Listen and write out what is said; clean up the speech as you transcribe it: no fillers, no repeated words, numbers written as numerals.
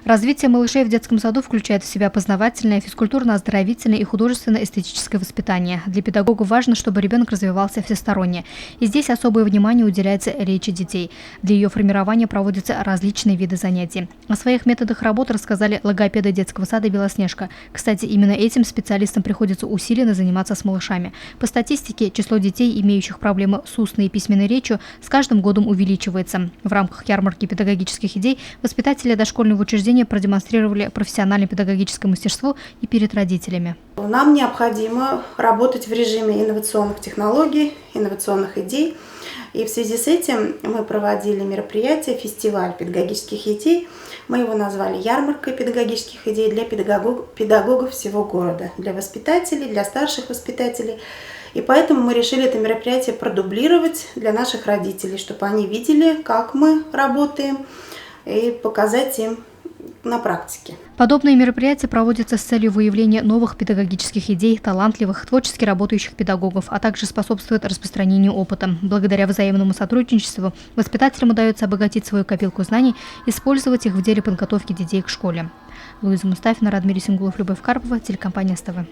Развитие малышей в детском саду включает в себя познавательное, физкультурно-оздоровительное и художественно-эстетическое воспитание. Для педагога важно, чтобы ребенок развивался всесторонне. И здесь особое внимание уделяется речи детей. Для ее формирования проводятся различные виды занятий. О своих методах работы рассказали логопеды детского сада «Белоснежка». Кстати, именно этим специалистам приходится усиленно заниматься с малышами. По статистике, число детей, имеющих проблемы с устной и письменной речью, с каждым годом увеличивается. В рамках ярмарки педагогических идей воспитатели дошкольного учреждения продемонстрировали профессиональное педагогическое мастерство и перед родителями. Нам необходимо работать в режиме инновационных технологий, инновационных идей. И в связи с этим мы проводили мероприятие «Фестиваль педагогических идей». Мы его назвали «Ярмаркой педагогических идей» для педагогов всего города, для воспитателей, для старших воспитателей. И поэтому мы решили это мероприятие продублировать для наших родителей, чтобы они видели, как мы работаем, и показать им на практике. Подобные мероприятия проводятся с целью выявления новых педагогических идей, талантливых, творчески работающих педагогов, а также способствуют распространению опыта. Благодаря взаимному сотрудничеству воспитателям удается обогатить свою копилку знаний, использовать их в деле подготовки детей к школе. Луиза Мустафина, Радмир Исенгулов, Любовь Карпова, телекомпания СТВ.